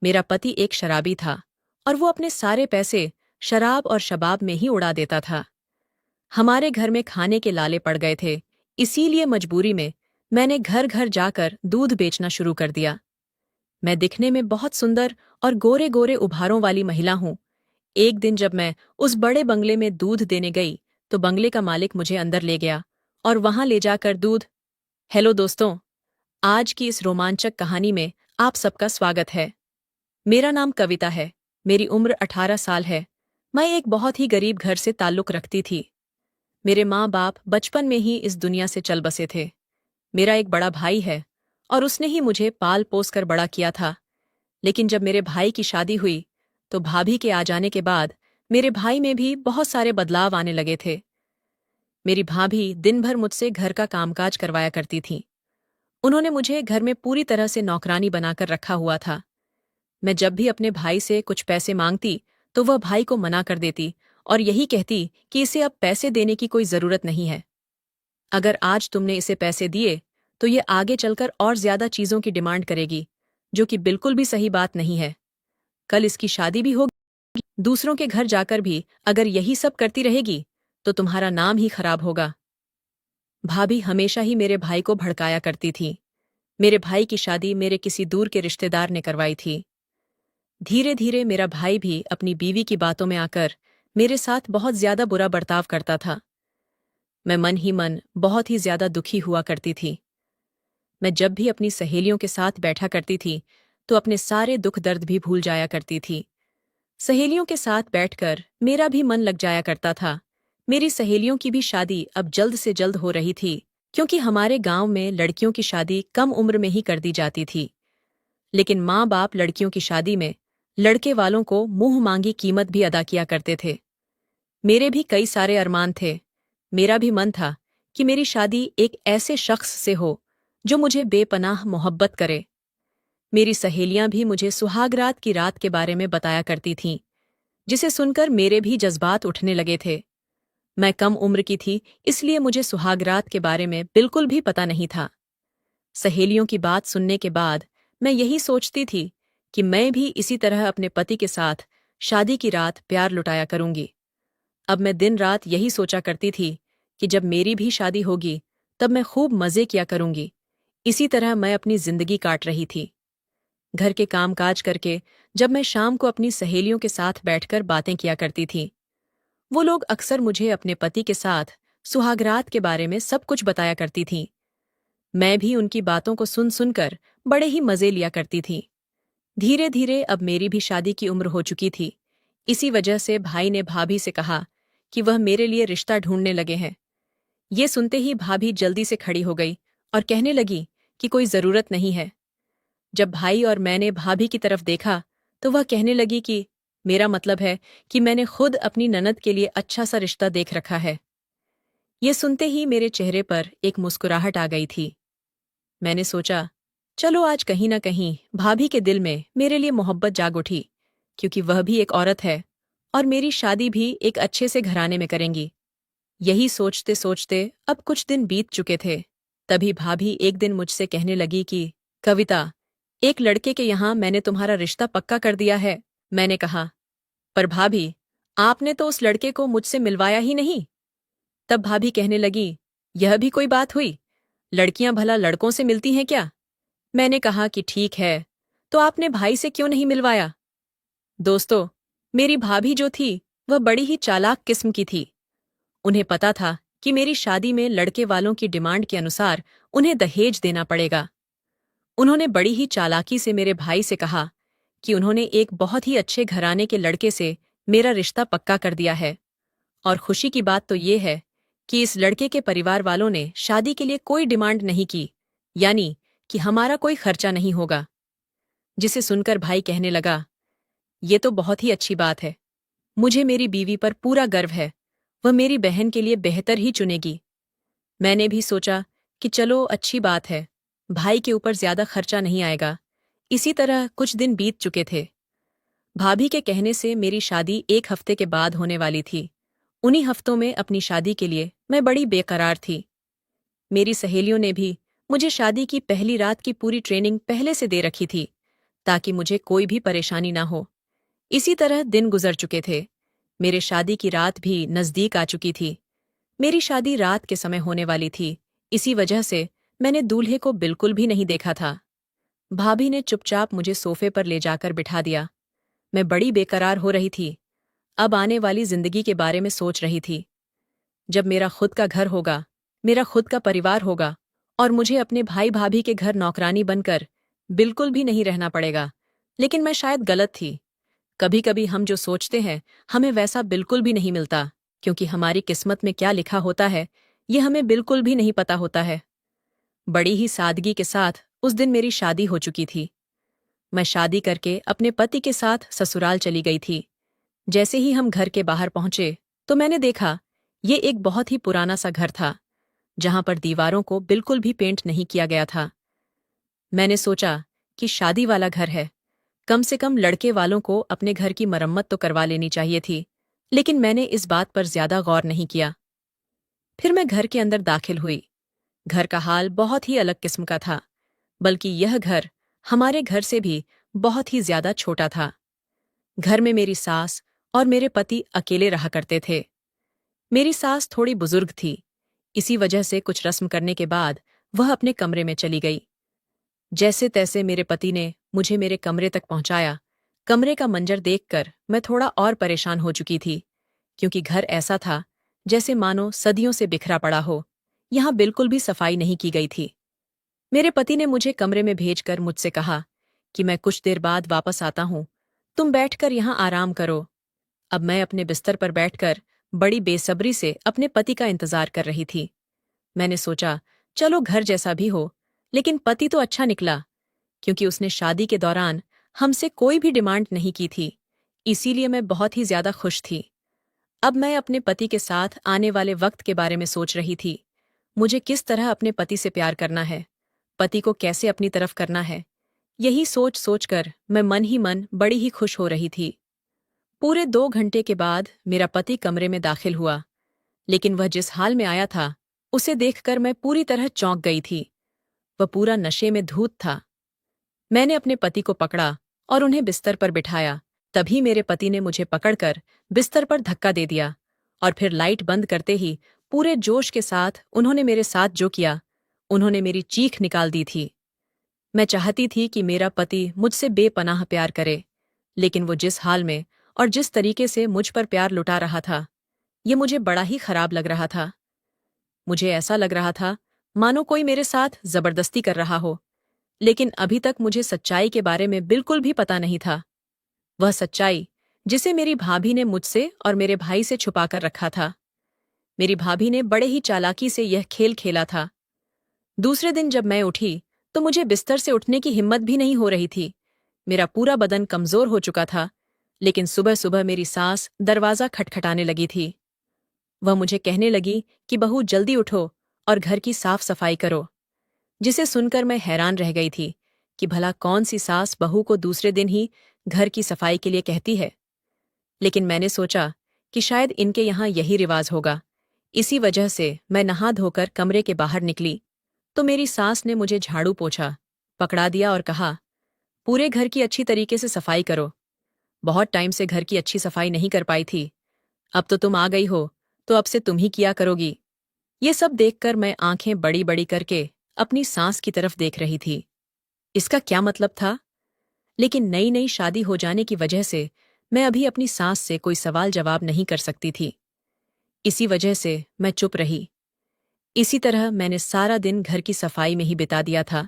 मेरा पति एक शराबी था और वो अपने सारे पैसे शराब और शबाब में ही उड़ा देता था। हमारे घर में खाने के लाले पड़ गए थे, इसीलिए मजबूरी में मैंने घर घर जाकर दूध बेचना शुरू कर दिया। मैं दिखने में बहुत सुंदर और गोरे गोरे उभारों वाली महिला हूं। एक दिन जब मैं उस बड़े बंगले में दूध देने गई तो बंगले का मालिक मुझे अंदर ले गया और वहां ले जाकर दूध। हेलो दोस्तों, आज की इस रोमांचक कहानी में आप सबका स्वागत है। मेरा नाम कविता है। मेरी उम्र 18 साल है। मैं एक बहुत ही गरीब घर से ताल्लुक रखती थी। मेरे माँ बाप बचपन में ही इस दुनिया से चल बसे थे। मेरा एक बड़ा भाई है और उसने ही मुझे पाल पोस कर बड़ा किया था। लेकिन जब मेरे भाई की शादी हुई तो भाभी के आ जाने के बाद मेरे भाई में भी बहुत सारे बदलाव आने लगे थे। मेरी भाभी दिन भर मुझसे घर का कामकाज करवाया करती थीं। उन्होंने मुझे घर में पूरी तरह से नौकरानी बनाकर रखा हुआ था। मैं जब भी अपने भाई से कुछ पैसे मांगती तो वह भाई को मना कर देती और यही कहती कि इसे अब पैसे देने की कोई जरूरत नहीं है। अगर आज तुमने इसे पैसे दिए तो ये आगे चलकर और ज्यादा चीजों की डिमांड करेगी, जो कि बिल्कुल भी सही बात नहीं है। कल इसकी शादी भी होगी, दूसरों के घर जाकर भी अगर यही सब करती रहेगी तो तुम्हारा नाम ही खराब होगा। भाभी हमेशा ही मेरे भाई को भड़काया करती थी। मेरे भाई की शादी मेरे किसी दूर के रिश्तेदार ने करवाई थी। धीरे धीरे मेरा भाई भी अपनी बीवी की बातों में आकर मेरे साथ बहुत ज्यादा बुरा बर्ताव करता था। मैं मन ही मन बहुत ही ज्यादा दुखी हुआ करती थी। मैं जब भी अपनी सहेलियों के साथ बैठा करती थी तो अपने सारे दुख दर्द भी भूल जाया करती थी। सहेलियों के साथ बैठकर मेरा भी मन लग जाया करता था। मेरी सहेलियों की भी शादी अब जल्द से जल्द हो रही थी, क्योंकि हमारे गांव में लड़कियों की शादी कम उम्र में ही कर दी जाती थी। लेकिन माँ बाप लड़कियों की शादी में लड़के वालों को मुंह मांगी कीमत भी अदा किया करते थे। मेरे भी कई सारे अरमान थे। मेरा भी मन था कि मेरी शादी एक ऐसे शख्स से हो जो मुझे बेपनाह मोहब्बत करे। मेरी सहेलियां भी मुझे सुहागरात की रात के बारे में बताया करती थीं, जिसे सुनकर मेरे भी जज्बात उठने लगे थे। मैं कम उम्र की थी, इसलिए मुझे सुहागरात के बारे में बिल्कुल भी पता नहीं था। सहेलियों की बात सुनने के बाद मैं यही सोचती थी कि मैं भी इसी तरह अपने पति के साथ शादी की रात प्यार लुटाया करूंगी। अब मैं दिन रात यही सोचा करती थी कि जब मेरी भी शादी होगी तब मैं खूब मजे किया करूंगी। इसी तरह मैं अपनी जिंदगी काट रही थी। घर के कामकाज करके जब मैं शाम को अपनी सहेलियों के साथ बैठकर बातें किया करती थी, वो लोग अक्सर मुझे अपने पति के साथ सुहागरात के बारे में सब कुछ बताया करती थीं। मैं भी उनकी बातों को सुन सुनकर बड़े ही मजे लिया करती थी। धीरे धीरे अब मेरी भी शादी की उम्र हो चुकी थी। इसी वजह से भाई ने भाभी से कहा कि वह मेरे लिए रिश्ता ढूंढने लगे हैं। ये सुनते ही भाभी जल्दी से खड़ी हो गई और कहने लगी कि कोई जरूरत नहीं है। जब भाई और मैंने भाभी की तरफ देखा तो वह कहने लगी कि मेरा मतलब है कि मैंने खुद अपनी ननद के लिए अच्छा सा रिश्ता देख रखा है। ये सुनते ही मेरे चेहरे पर एक मुस्कुराहट आ गई थी। मैंने सोचा, चलो आज कहीं न कहीं भाभी के दिल में मेरे लिए मोहब्बत जाग उठी, क्योंकि वह भी एक औरत है और मेरी शादी भी एक अच्छे से घराने में करेंगी। यही सोचते सोचते अब कुछ दिन बीत चुके थे। तभी भाभी एक दिन मुझसे कहने लगी कि कविता, एक लड़के के यहाँ मैंने तुम्हारा रिश्ता पक्का कर दिया है। मैंने कहा, पर भाभी, आपने तो उस लड़के को मुझसे मिलवाया ही नहीं। तब भाभी कहने लगी, यह भी कोई बात हुई? लड़कियां भला लड़कों से मिलती हैं क्या? मैंने कहा कि ठीक है, तो आपने भाई से क्यों नहीं मिलवाया? दोस्तों, मेरी भाभी जो थी वह बड़ी ही चालाक किस्म की थी। उन्हें पता था कि मेरी शादी में लड़के वालों की डिमांड के अनुसार उन्हें दहेज देना पड़ेगा। उन्होंने बड़ी ही चालाकी से मेरे भाई से कहा कि उन्होंने एक बहुत ही अच्छे घराने के लड़के से मेरा रिश्ता पक्का कर दिया है। और खुशी की बात तो ये है कि इस लड़के के परिवार वालों ने शादी के लिए कोई डिमांड नहीं की, यानी कि हमारा कोई खर्चा नहीं होगा। जिसे सुनकर भाई कहने लगा, ये तो बहुत ही अच्छी बात है। मुझे मेरी बीवी पर पूरा गर्व है। वह मेरी बहन के लिए बेहतर ही चुनेगी। मैंने भी सोचा कि चलो अच्छी बात है, भाई के ऊपर ज्यादा खर्चा नहीं आएगा। इसी तरह कुछ दिन बीत चुके थे। भाभी के कहने से मेरी शादी एक हफ्ते के बाद होने वाली थी। उन्हीं हफ्तों में अपनी शादी के लिए मैं बड़ी बेकरार थी। मेरी सहेलियों ने भी मुझे शादी की पहली रात की पूरी ट्रेनिंग पहले से दे रखी थी, ताकि मुझे कोई भी परेशानी ना हो। इसी तरह दिन गुजर चुके थे। मेरे शादी की रात भी नज़दीक आ चुकी थी। मेरी शादी रात के समय होने वाली थी। इसी वजह से मैंने दूल्हे को बिल्कुल भी नहीं देखा था। भाभी ने चुपचाप मुझे सोफे पर ले जाकर बिठा दिया। मैं बड़ी बेकरार हो रही थी। अब आने वाली जिंदगी के बारे में सोच रही थी। जब मेरा खुद का घर होगा, मेरा खुद का परिवार होगा और मुझे अपने भाई भाभी के घर नौकरानी बनकर बिल्कुल भी नहीं रहना पड़ेगा। लेकिन मैं शायद गलत थी। कभी कभी हम जो सोचते हैं, हमें वैसा बिल्कुल भी नहीं मिलता, क्योंकि हमारी किस्मत में क्या लिखा होता है, ये हमें बिल्कुल भी नहीं पता होता है। बड़ी ही सादगी के साथ उस दिन मेरी शादी हो चुकी थी। मैं शादी करके अपने पति के साथ ससुराल चली गई थी। जैसे ही हम घर के बाहर पहुंचे तो मैंने देखा, ये एक बहुत ही पुराना सा घर था, जहां पर दीवारों को बिल्कुल भी पेंट नहीं किया गया था। मैंने सोचा कि शादी वाला घर है, कम से कम लड़के वालों को अपने घर की मरम्मत तो करवा लेनी चाहिए थी। लेकिन मैंने इस बात पर ज्यादा गौर नहीं किया। फिर मैं घर के अंदर दाखिल हुई। घर का हाल बहुत ही अलग किस्म का था, बल्कि यह घर हमारे घर से भी बहुत ही ज्यादा छोटा था। घर में मेरी सास और मेरे पति अकेले रहा करते थे। मेरी सास थोड़ी बुजुर्ग थी, इसी वजह से कुछ रस्म करने के बाद वह अपने कमरे में चली गई। जैसे तैसे मेरे पति ने मुझे मेरे कमरे तक पहुंचाया। कमरे का मंजर देखकर मैं थोड़ा और परेशान हो चुकी थी, क्योंकि घर ऐसा था जैसे मानो सदियों से बिखरा पड़ा हो। यहां बिल्कुल भी सफाई नहीं की गई थी। मेरे पति ने मुझे कमरे में भेजकर मुझसे कहा कि मैं कुछ देर बाद वापस आता हूं, तुम बैठकर यहां आराम करो। अब मैं अपने बिस्तर पर बैठकर बड़ी बेसब्री से अपने पति का इंतजार कर रही थी। मैंने सोचा, चलो घर जैसा भी हो, लेकिन पति तो अच्छा निकला, क्योंकि उसने शादी के दौरान हमसे कोई भी डिमांड नहीं की थी। इसीलिए मैं बहुत ही ज्यादा खुश थी। अब मैं अपने पति के साथ आने वाले वक्त के बारे में सोच रही थी। मुझे किस तरह अपने पति से प्यार करना है, पति को कैसे अपनी तरफ करना है। यही सोच सोचकर मैं मन ही मन बड़ी ही खुश हो रही थी। पूरे 2 घंटे के बाद मेरा पति कमरे में दाखिल हुआ, लेकिन वह जिस हाल में आया था, उसे देखकर मैं पूरी तरह चौंक गई थी। वह पूरा नशे में धूत था। मैंने अपने पति को पकड़ा और उन्हें बिस्तर पर बिठाया। तभी मेरे पति ने मुझे पकड़कर बिस्तर पर धक्का दे दिया और फिर लाइट बंद करते ही पूरे जोश के साथ उन्होंने मेरे साथ जो किया, उन्होंने मेरी चीख निकाल दी थी। मैं चाहती थी कि मेरा पति मुझसे बेपनाह प्यार करे, लेकिन वो जिस हाल में और जिस तरीके से मुझ पर प्यार लुटा रहा था, ये मुझे बड़ा ही खराब लग रहा था। मुझे ऐसा लग रहा था मानो कोई मेरे साथ जबरदस्ती कर रहा हो, लेकिन अभी तक मुझे सच्चाई के बारे में बिल्कुल भी पता नहीं था। वह सच्चाई जिसे मेरी भाभी ने मुझसे और मेरे भाई से छुपाकर रखा था। मेरी भाभी ने बड़े ही चालाकी से यह खेल खेला था। दूसरे दिन जब मैं उठी तो मुझे बिस्तर से उठने की हिम्मत भी नहीं हो रही थी। मेरा पूरा बदन कमजोर हो चुका था, लेकिन सुबह सुबह मेरी सास दरवाजा खटखटाने लगी थी। वह मुझे कहने लगी कि बहू जल्दी उठो और घर की साफ सफाई करो, जिसे सुनकर मैं हैरान रह गई थी कि भला कौन सी सास बहू को दूसरे दिन ही घर की सफाई के लिए कहती है। लेकिन मैंने सोचा कि शायद इनके यहाँ यही रिवाज होगा। इसी वजह से मैं नहा धोकर कमरे के बाहर निकली तो मेरी सास ने मुझे झाड़ू पोंछा, पकड़ा दिया और कहा, पूरे घर की अच्छी तरीके से सफाई करो। बहुत टाइम से घर की अच्छी सफाई नहीं कर पाई थी। अब तो तुम आ गई हो, तो अब से तुम ही किया करोगी। ये सब देखकर मैं आंखें बड़ी बड़ी करके अपनी सास की तरफ देख रही थी। इसका क्या मतलब था? लेकिन नई नई शादी हो जाने की वजह से मैं अभी अपनी सास से कोई सवाल जवाब नहीं कर सकती थी। इसी वजह से मैं चुप रही। इसी तरह मैंने सारा दिन घर की सफाई में ही बिता दिया था।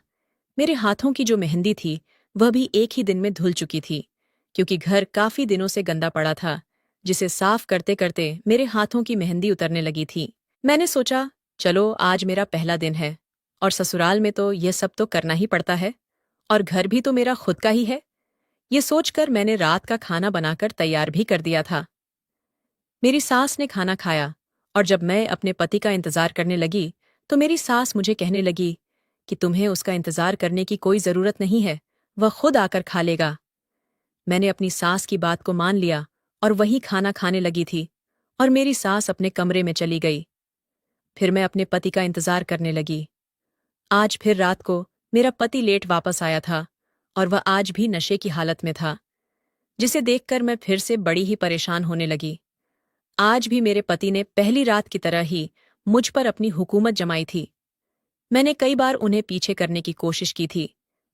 मेरे हाथों की जो मेहंदी थी, वह भी एक ही दिन में धुल चुकी थी, क्योंकि घर काफी दिनों से गंदा पड़ा था, जिसे साफ करते करते मेरे हाथों की मेहंदी उतरने लगी थी। मैंने सोचा, चलो आज मेरा पहला दिन है और ससुराल में तो यह सब तो करना ही पड़ता है, और घर भी तो मेरा खुद का ही है। ये सोचकर मैंने रात का खाना बनाकर तैयार भी कर दिया था। मेरी सास ने खाना खाया और जब मैं अपने पति का इंतजार करने लगी तो मेरी सास मुझे कहने लगी कि तुम्हें उसका इंतजार करने की कोई जरूरत नहीं है, वह खुद आकर खा लेगा। मैंने अपनी सास की बात को मान लिया और वही खाना खाने लगी थी और मेरी सास अपने कमरे में चली गई। फिर मैं अपने पति का इंतजार करने लगी। आज फिर रात को मेरा पति लेट वापस आया था और वह आज भी नशे की हालत में था, जिसे देखकर मैं फिर से बड़ी ही परेशान होने लगी। आज भी मेरे पति ने पहली रात की तरह ही मुझ पर अपनी हुकूमत जमाई थी। मैंने कई बार उन्हें पीछे करने की कोशिश की थी,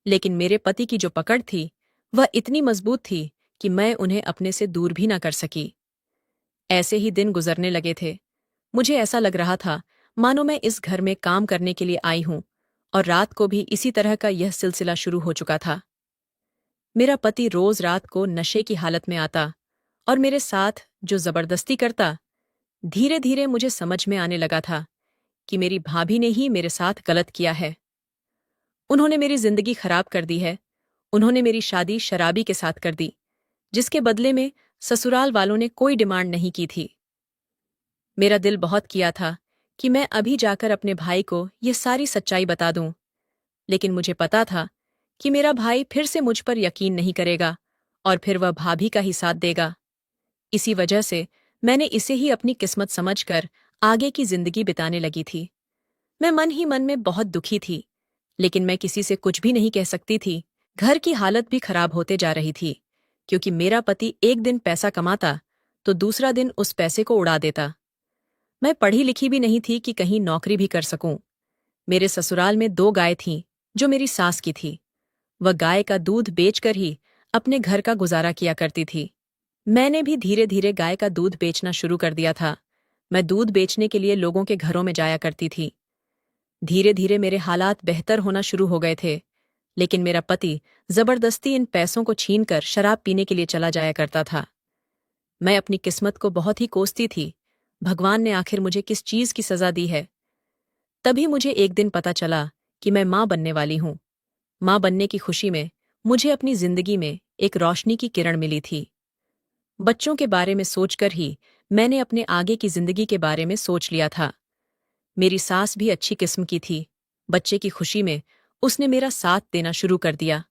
लेकिन मेरे पति की जो पकड़ थी वह इतनी मजबूत थी कि मैं उन्हें अपने से दूर भी न कर सकी। ऐसे ही दिन गुजरने लगे थे। मुझे ऐसा लग रहा था मानो मैं इस घर में काम करने के लिए आई हूं, और रात को भी इसी तरह का यह सिलसिला शुरू हो चुका था। मेरा पति रोज रात को नशे की हालत में आता और मेरे साथ जो जबरदस्ती करता। धीरे धीरे मुझे समझ में आने लगा था कि मेरी भाभी ने ही मेरे साथ गलत किया है। उन्होंने मेरी जिंदगी खराब कर दी है। उन्होंने मेरी शादी शराबी के साथ कर दी, जिसके बदले में ससुराल वालों ने कोई डिमांड नहीं की थी। मेरा दिल बहुत किया था कि मैं अभी जाकर अपने भाई को यह सारी सच्चाई बता दूं, लेकिन मुझे पता था कि मेरा भाई फिर से मुझ पर यकीन नहीं करेगा और फिर वह भाभी का ही साथ देगा। इसी वजह से मैंने इसे ही अपनी किस्मत समझकर आगे की जिंदगी बिताने लगी थी। मैं मन ही मन में बहुत दुखी थी, लेकिन मैं किसी से कुछ भी नहीं कह सकती थी। घर की हालत भी खराब होते जा रही थी, क्योंकि मेरा पति एक दिन पैसा कमाता तो दूसरा दिन उस पैसे को उड़ा देता। मैं पढ़ी लिखी भी नहीं थी कि कहीं नौकरी भी कर सकूं। मेरे ससुराल में 2 गाय थीं, जो मेरी सास की थी। वह गाय का दूध बेचकर ही अपने घर का गुजारा किया करती थी। मैंने भी धीरे धीरे गाय का दूध बेचना शुरू कर दिया था। मैं दूध बेचने के लिए लोगों के घरों में जाया करती थी। धीरे धीरे मेरे हालात बेहतर होना शुरू हो गए थे, लेकिन मेरा पति जबरदस्ती इन पैसों को छीनकर शराब पीने के लिए चला जाया करता था। मैं अपनी किस्मत को बहुत ही कोसती थी। भगवान ने आखिर मुझे किस चीज की सजा दी है। तभी मुझे एक दिन पता चला कि मैं मां बनने वाली हूं। मां बनने की खुशी में मुझे अपनी जिंदगी में एक रोशनी की किरण मिली थी। बच्चों के बारे में सोचकर ही मैंने अपने आगे की जिंदगी के बारे में सोच लिया था। मेरी सास भी अच्छी किस्म की थी। बच्चे की खुशी में उसने मेरा साथ देना शुरू कर दिया।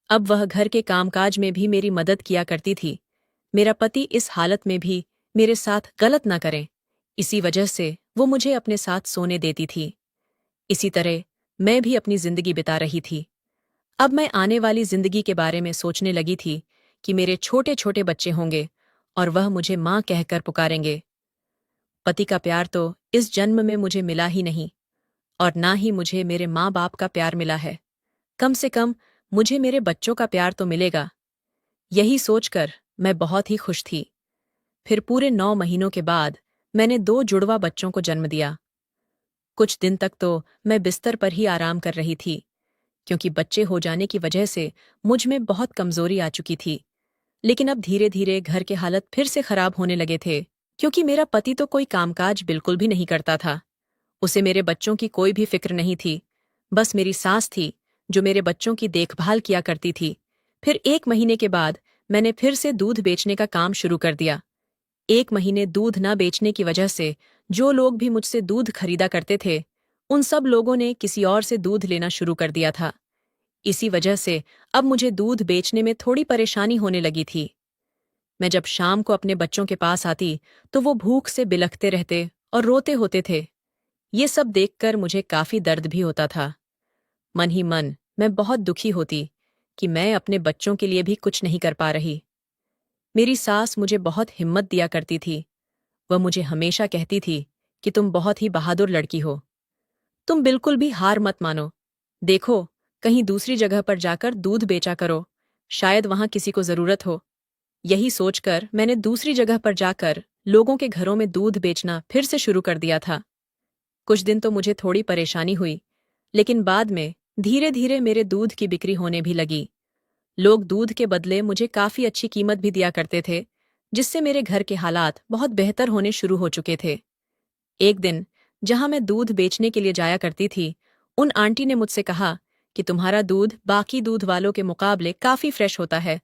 अब वह घर के कामकाज में भी मेरी मदद किया करती थी। मेरा पति इस हालत में भी मेरे साथ गलत ना करें, इसी वजह से वो मुझे अपने साथ सोने देती थी। इसी तरह मैं भी अपनी जिंदगी बिता रही थी। अब मैं आने वाली जिंदगी के बारे में सोचने लगी थी कि मेरे छोटे छोटे बच्चे होंगे और वह मुझे मां कहकर पुकारेंगे। पति का प्यार तो इस जन्म में मुझे मिला ही नहीं, और ना ही मुझे मेरे माँ बाप का प्यार मिला है। कम से कम मुझे मेरे बच्चों का प्यार तो मिलेगा। यही सोचकर मैं बहुत ही खुश थी। फिर पूरे 9 महीनों के बाद मैंने 2 जुड़वा बच्चों को जन्म दिया। कुछ दिन तक तो मैं बिस्तर पर ही आराम कर रही थी, क्योंकि बच्चे हो जाने की वजह से मुझ में बहुत कमजोरी आ चुकी थी। लेकिन अब धीरे धीरे घर के हालत फिर से खराब होने लगे थे, क्योंकि मेरा पति तो कोई कामकाज बिल्कुल भी नहीं करता था। उसे मेरे बच्चों की कोई भी फिक्र नहीं थी। बस मेरी सास थी जो मेरे बच्चों की देखभाल किया करती थी। फिर 1 महीने के बाद मैंने फिर से दूध बेचने का काम शुरू कर दिया। 1 महीने दूध न बेचने की वजह से जो लोग भी मुझसे दूध खरीदा करते थे, उन सब लोगों ने किसी और से दूध लेना शुरू कर दिया था। इसी वजह से अब मुझे दूध बेचने में थोड़ी परेशानी होने लगी थी। मैं जब शाम को अपने बच्चों के पास आती तो वो भूख से बिलखते रहते और रोते होते थे। ये सब देखकर मुझे काफी दर्द भी होता था। मन ही मन मैं बहुत दुखी होती कि मैं अपने बच्चों के लिए भी कुछ नहीं कर पा रही। मेरी सास मुझे बहुत हिम्मत दिया करती थी। वह मुझे हमेशा कहती थी कि तुम बहुत ही बहादुर लड़की हो। तुम बिल्कुल भी हार मत मानो। देखो, कहीं दूसरी जगह पर जाकर दूध बेचा करो, शायद वहां किसी को जरूरत हो। यही सोचकर मैंने दूसरी जगह पर जाकर लोगों के घरों में दूध बेचना फिर से शुरू कर दिया था। कुछ दिन तो मुझे थोड़ी परेशानी हुई, लेकिन बाद में धीरे धीरे मेरे दूध की बिक्री होने भी लगी। लोग दूध के बदले मुझे काफी अच्छी कीमत भी दिया करते थे, जिससे मेरे घर के हालात बहुत बेहतर होने शुरू हो चुके थे। एक दिन जहां मैं दूध बेचने के लिए जाया करती थी, उन आंटी ने मुझसे कहा कि तुम्हारा दूध बाकी दूध वालों के मुकाबले काफी फ्रेश होता है।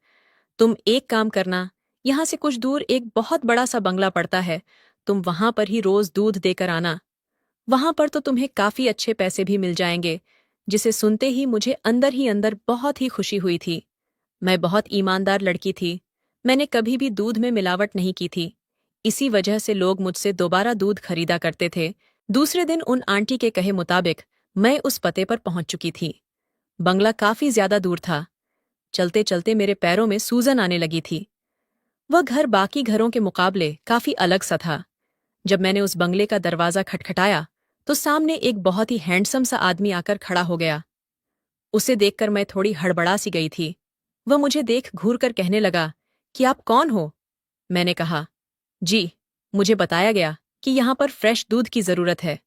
तुम एक काम करना, यहाँ से कुछ दूर एक बहुत बड़ा सा बंगला पड़ता है, तुम वहां पर ही रोज दूध देकर आना। वहां पर तो तुम्हें काफी अच्छे पैसे भी मिल जाएंगे। जिसे सुनते ही अंदर बहुत ही खुशी हुई थी। मैं बहुत ईमानदार लड़की थी। मैंने कभी भी दूध में मिलावट नहीं की थी। इसी वजह से लोग मुझसे दोबारा दूध खरीदा करते थे। दूसरे दिन उन आंटी के कहे मुताबिक मैं उस पते पर पहुंच चुकी थी। बंगला काफी ज्यादा दूर था, चलते चलते मेरे पैरों में सूजन आने लगी थी। वह घर बाकी घरों के मुकाबले काफी अलग सा था। जब मैंने उस बंगले का दरवाजा खटखटाया तो सामने एक बहुत ही हैंडसम सा आदमी आकर खड़ा हो गया। उसे देखकर मैं थोड़ी हड़बड़ा सी गई थी। वह मुझे देख घूर कर कहने लगा कि आप कौन हो? मैंने कहा, जी, मुझे बताया गया कि यहाँ पर फ्रेश दूध की जरूरत है।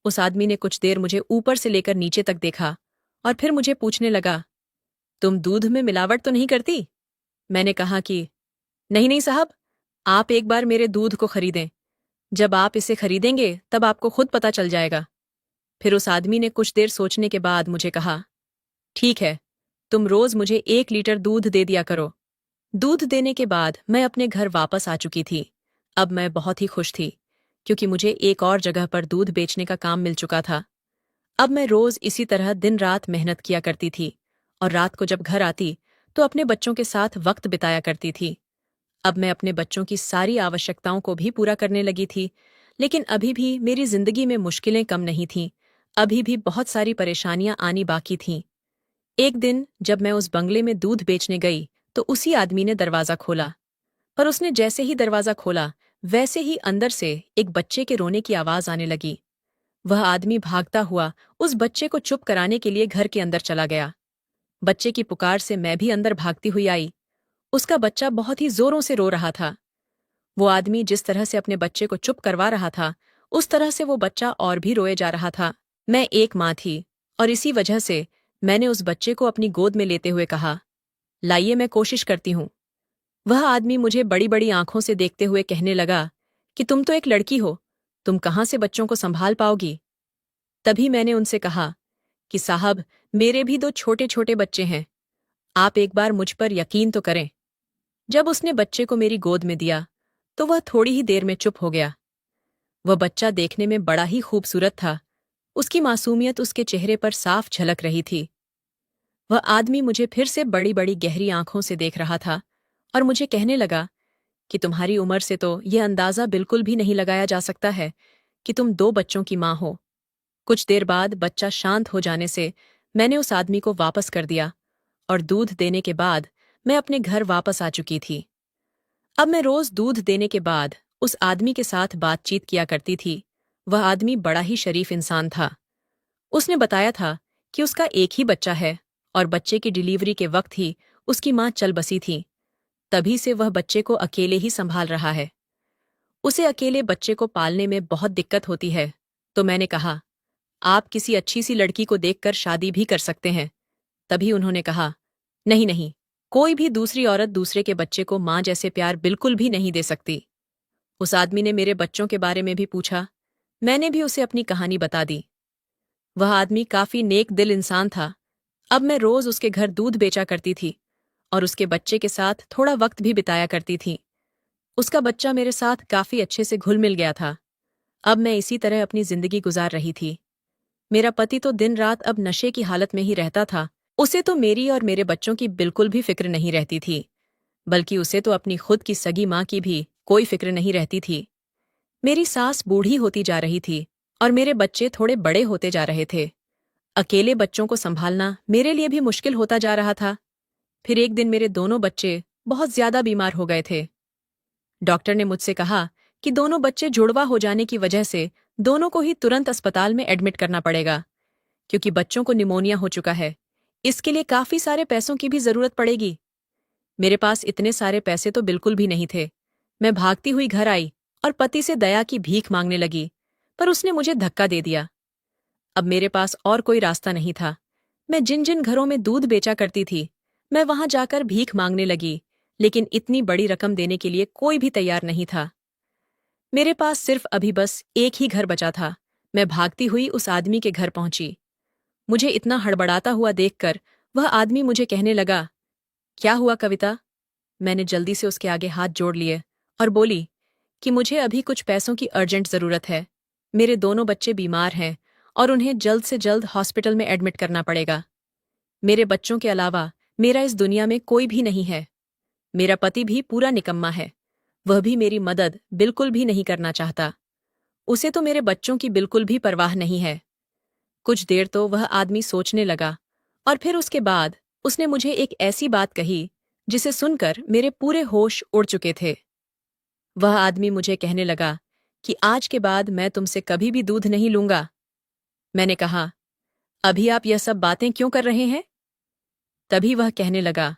उस आदमी ने कुछ देर मुझे ऊपर से लेकर नीचे तक देखा और फिर मुझे पूछने लगा, तुम दूध में मिलावट तो नहीं करती? मैंने कहा कि नहीं नहीं साहब, आप एक बार मेरे दूध को खरीदें। जब आप इसे खरीदेंगे तब आपको खुद पता चल जाएगा। फिर उस आदमी ने कुछ देर सोचने के बाद मुझे कहा, ठीक है, तुम रोज मुझे 1 लीटर दूध दे दिया करो। दूध देने के बाद मैं अपने घर वापस आ चुकी थी। अब मैं बहुत ही खुश थी क्योंकि मुझे एक और जगह पर दूध बेचने का काम मिल चुका था। अब मैं रोज इसी तरह दिन रात मेहनत किया करती थी और रात को जब घर आती तो अपने बच्चों के साथ वक्त बिताया करती थी। अब मैं अपने बच्चों की सारी आवश्यकताओं को भी पूरा करने लगी थी, लेकिन अभी भी मेरी जिंदगी में मुश्किलें कम नहीं थीं। अभी भी बहुत सारी परेशानियां आनी बाकी थीं। एक दिन जब मैं उस बंगले में दूध बेचने गई तो उसी आदमी ने दरवाजा खोला। पर उसने जैसे ही दरवाजा खोला वैसे ही अंदर से एक बच्चे के रोने की आवाज आने लगी। वह आदमी भागता हुआ उस बच्चे को चुप कराने के लिए घर के अंदर चला गया। बच्चे की पुकार से मैं भी अंदर भागती हुई आई। उसका बच्चा बहुत ही जोरों से रो रहा था। वो आदमी जिस तरह से अपने बच्चे को चुप करवा रहा था, उस तरह से वो बच्चा और भी रोए जा रहा था। मैं एक माँ थी और इसी वजह से मैंने उस बच्चे को अपनी गोद में लेते हुए कहा, लाइए मैं कोशिश करती हूँ। वह आदमी मुझे बड़ी बड़ी आंखों से देखते हुए कहने लगा कि तुम तो एक लड़की हो, तुम कहाँ से बच्चों को संभाल पाओगी? तभी मैंने उनसे कहा कि साहब, मेरे भी 2 छोटे छोटे बच्चे हैं, आप एक बार मुझ पर यकीन तो करें। जब उसने बच्चे को मेरी गोद में दिया तो वह थोड़ी ही देर में चुप हो गया। वह बच्चा देखने में बड़ा ही खूबसूरत था। उसकी मासूमियत उसके चेहरे पर साफ झलक रही थी। वह आदमी मुझे फिर से बड़ी बड़ी गहरी आंखों से देख रहा था और मुझे कहने लगा कि तुम्हारी उम्र से तो यह अंदाजा बिल्कुल भी नहीं लगाया जा सकता है कि तुम 2 बच्चों की माँ हो। कुछ देर बाद बच्चा शांत हो जाने से मैंने उस आदमी को वापस कर दिया और दूध देने के बाद मैं अपने घर वापस आ चुकी थी। अब मैं रोज दूध देने के बाद उस आदमी के साथ बातचीत किया करती थी। वह आदमी बड़ा ही शरीफ इंसान था। उसने बताया था कि उसका एक ही बच्चा है और बच्चे की डिलीवरी के वक्त ही उसकी माँ चल बसी थी। तभी से वह बच्चे को अकेले ही संभाल रहा है। उसे अकेले बच्चे को पालने में बहुत दिक्कत होती है। तो मैंने कहा, आप किसी अच्छी सी लड़की को देखकर शादी भी कर सकते हैं। तभी उन्होंने कहा, नहीं नहीं, कोई भी दूसरी औरत दूसरे के बच्चे को माँ जैसे प्यार बिल्कुल भी नहीं दे सकती। उस आदमी ने मेरे बच्चों के बारे में भी पूछा। मैंने भी उसे अपनी कहानी बता दी। वह आदमी काफी नेक दिल इंसान था। अब मैं रोज उसके घर दूध बेचा करती थी और उसके बच्चे के साथ थोड़ा वक्त भी बिताया करती थी। उसका बच्चा मेरे साथ काफी अच्छे से घुल मिल गया था। अब मैं इसी तरह अपनी जिंदगी गुजार रही थी। मेरा पति तो दिन रात अब नशे की हालत में ही रहता था। उसे तो मेरी और मेरे बच्चों की बिल्कुल भी फिक्र नहीं रहती थी, बल्कि उसे तो अपनी खुद की सगी माँ की भी कोई फिक्र नहीं रहती थी। मेरी सास बूढ़ी होती जा रही थी और मेरे बच्चे थोड़े बड़े होते जा रहे थे। अकेले बच्चों को संभालना मेरे लिए भी मुश्किल होता जा रहा था। फिर एक दिन मेरे दोनों बच्चे बहुत ज्यादा बीमार हो गए थे। डॉक्टर ने मुझसे कहा कि दोनों बच्चे जुड़वा हो जाने की वजह से दोनों को ही तुरंत अस्पताल में एडमिट करना पड़ेगा, क्योंकि बच्चों को निमोनिया हो चुका है। इसके लिए काफी सारे पैसों की भी जरूरत पड़ेगी। मेरे पास इतने सारे पैसे तो बिल्कुल भी नहीं थे। मैं भागती हुई घर आई और पति से दया की भीख मांगने लगी, पर उसने मुझे धक्का दे दिया। अब मेरे पास और कोई रास्ता नहीं था। मैं जिन जिन घरों में दूध बेचा करती थी, मैं वहां जाकर भीख मांगने लगी, लेकिन इतनी बड़ी रकम देने के लिए कोई भी तैयार नहीं था। मेरे पास सिर्फ अभी बस एक ही घर बचा था। मैं भागती हुई उस आदमी के घर पहुंची। मुझे इतना हड़बड़ाता हुआ देखकर वह आदमी मुझे कहने लगा, क्या हुआ कविता? मैंने जल्दी से उसके आगे हाथ जोड़ लिए और बोली कि मुझे अभी कुछ पैसों की अर्जेंट जरूरत है। मेरे दोनों बच्चे बीमार हैं और उन्हें जल्द से जल्द हॉस्पिटल में एडमिट करना पड़ेगा। मेरे बच्चों के अलावा मेरा इस दुनिया में कोई भी नहीं है। मेरा पति भी पूरा निकम्मा है। वह भी मेरी मदद बिल्कुल भी नहीं करना चाहता। उसे तो मेरे बच्चों की बिल्कुल भी परवाह नहीं है। कुछ देर तो वह आदमी सोचने लगा और फिर उसके बाद उसने मुझे एक ऐसी बात कही जिसे सुनकर मेरे पूरे होश उड़ चुके थे। वह आदमी मुझे कहने लगा कि आज के बाद मैं तुमसे कभी भी दूध नहीं लूंगा। मैंने कहा, अभी आप यह सब बातें क्यों कर रहे हैं? तभी वह कहने लगा,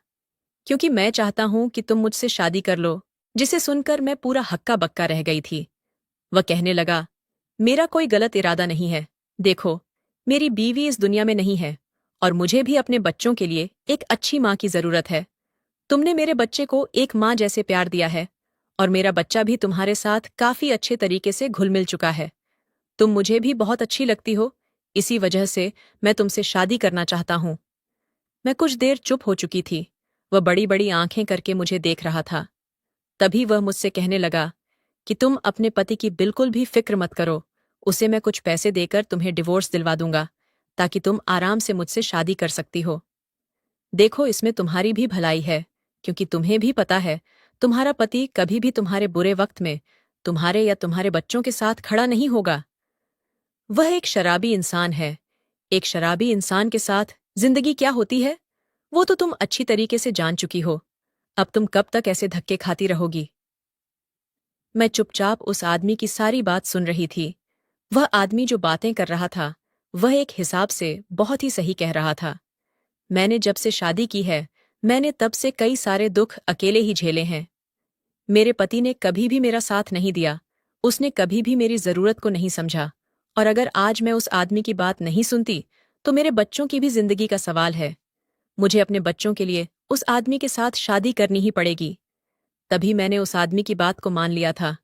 क्योंकि मैं चाहता हूं कि तुम मुझसे शादी कर लो। जिसे सुनकर मैं पूरा हक्का बक्का रह गई थी। वह कहने लगा, मेरा कोई गलत इरादा नहीं है। देखो, मेरी बीवी इस दुनिया में नहीं है और मुझे भी अपने बच्चों के लिए एक अच्छी माँ की जरूरत है। तुमने मेरे बच्चे को एक माँ जैसे प्यार दिया है और मेरा बच्चा भी तुम्हारे साथ काफी अच्छे तरीके से घुल मिल चुका है। तुम मुझे भी बहुत अच्छी लगती हो, इसी वजह से मैं तुमसे शादी करना चाहता हूँ। मैं कुछ देर चुप हो चुकी थी। वह बड़ी बड़ी आंखें करके मुझे देख रहा था। तभी वह मुझसे कहने लगा कि तुम अपने पति की बिल्कुल भी फिक्र मत करो। उसे मैं कुछ पैसे देकर तुम्हें डिवोर्स दिलवा दूंगा ताकि तुम आराम से मुझसे शादी कर सकती हो। देखो, इसमें तुम्हारी भी भलाई है, क्योंकि तुम्हें भी पता है तुम्हारा पति कभी भी तुम्हारे बुरे वक्त में तुम्हारे या तुम्हारे बच्चों के साथ खड़ा नहीं होगा। वह एक शराबी इंसान है। एक शराबी इंसान के साथ जिंदगी क्या होती है वो तो तुम अच्छी तरीके से जान चुकी हो। अब तुम कब तक ऐसे धक्के खाती रहोगी? मैं चुपचाप उस आदमी की सारी बात सुन रही थी। वह आदमी जो बातें कर रहा था वह एक हिसाब से बहुत ही सही कह रहा था। मैंने जब से शादी की है मैंने तब से कई सारे दुख अकेले ही झेले हैं। मेरे पति ने कभी भी मेरा साथ नहीं दिया। उसने कभी भी मेरी जरूरत को नहीं समझा। और अगर आज मैं उस आदमी की बात नहीं सुनती तो मेरे बच्चों की भी जिंदगी का सवाल है। मुझे अपने बच्चों के लिए उस आदमी के साथ शादी करनी ही पड़ेगी। तभी मैंने उस आदमी की बात को मान लिया था।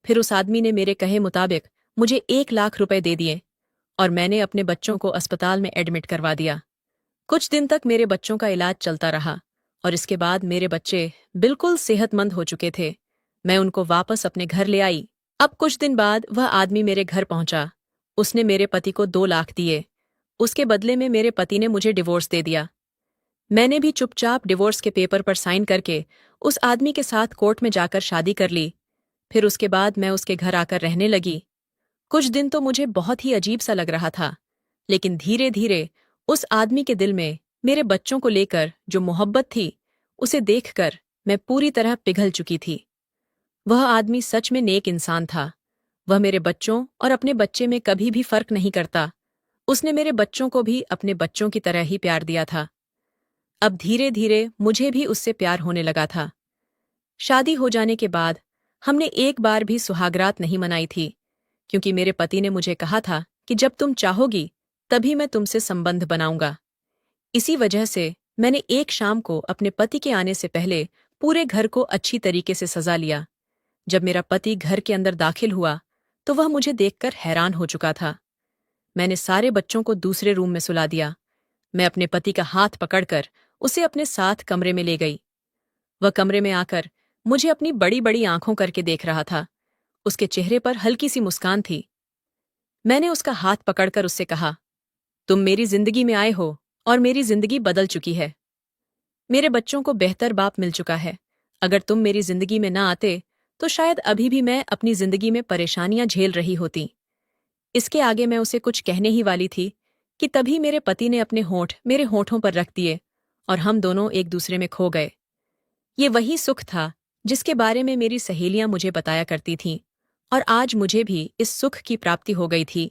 फिर उस आदमी ने मेरे कहे मुताबिक मुझे 1 लाख रुपए दे दिए और मैंने अपने बच्चों को अस्पताल में एडमिट करवा दिया। कुछ दिन तक मेरे बच्चों का इलाज चलता रहा और इसके बाद मेरे बच्चे बिल्कुल सेहतमंद हो चुके थे। मैं उनको वापस अपने घर ले आई। अब कुछ दिन बाद वह आदमी मेरे घर पहुंचा। उसने मेरे पति को 2 लाख दिए। उसके बदले में मेरे पति ने मुझे डिवोर्स दे दिया। मैंने भी चुपचाप डिवोर्स के पेपर पर साइन करके उस आदमी के साथ कोर्ट में जाकर शादी कर ली। फिर उसके बाद मैं उसके घर आकर रहने लगी। कुछ दिन तो मुझे बहुत ही अजीब सा लग रहा था, लेकिन धीरे धीरे उस आदमी के दिल में मेरे बच्चों को लेकर जो मोहब्बत थी उसे देखकर मैं पूरी तरह पिघल चुकी थी। वह आदमी सच में नेक इंसान था। वह मेरे बच्चों और अपने बच्चे में कभी भी फर्क नहीं करता। उसने मेरे बच्चों को भी अपने बच्चों की तरह ही प्यार दिया था। अब धीरे धीरे मुझे भी उससे प्यार होने लगा था। शादी हो जाने के बाद हमने एक बार भी सुहागरात नहीं मनाई थी, क्योंकि मेरे पति ने मुझे कहा था कि जब तुम चाहोगी तभी मैं तुमसे संबंध बनाऊंगा। इसी वजह से मैंने एक शाम को अपने पति के आने से पहले पूरे घर को अच्छी तरीके से सजा लिया। जब मेरा पति घर के अंदर दाखिल हुआ तो वह मुझे देखकर हैरान हो चुका था। मैंने सारे बच्चों को दूसरे रूम में सुला दिया। मैं अपने पति का हाथ पकड़कर उसे अपने साथ कमरे में ले गई। वह कमरे में आकर मुझे अपनी बड़ी बड़ी आंखों करके देख रहा था। उसके चेहरे पर हल्की सी मुस्कान थी। मैंने उसका हाथ पकड़कर उससे कहा, तुम मेरी जिंदगी में आए हो और मेरी जिंदगी बदल चुकी है। मेरे बच्चों को बेहतर बाप मिल चुका है। अगर तुम मेरी जिंदगी में ना आते तो शायद अभी भी मैं अपनी जिंदगी में परेशानियां झेल रही होती। इसके आगे मैं उसे कुछ कहने ही वाली थी कि तभी मेरे पति ने अपने होंठ मेरे होंठों पर रख दिए और हम दोनों एक दूसरे में खो गए। ये वही सुख था जिसके बारे में मेरी सहेलियां मुझे बताया करती थीं, और आज मुझे भी इस सुख की प्राप्ति हो गई थी।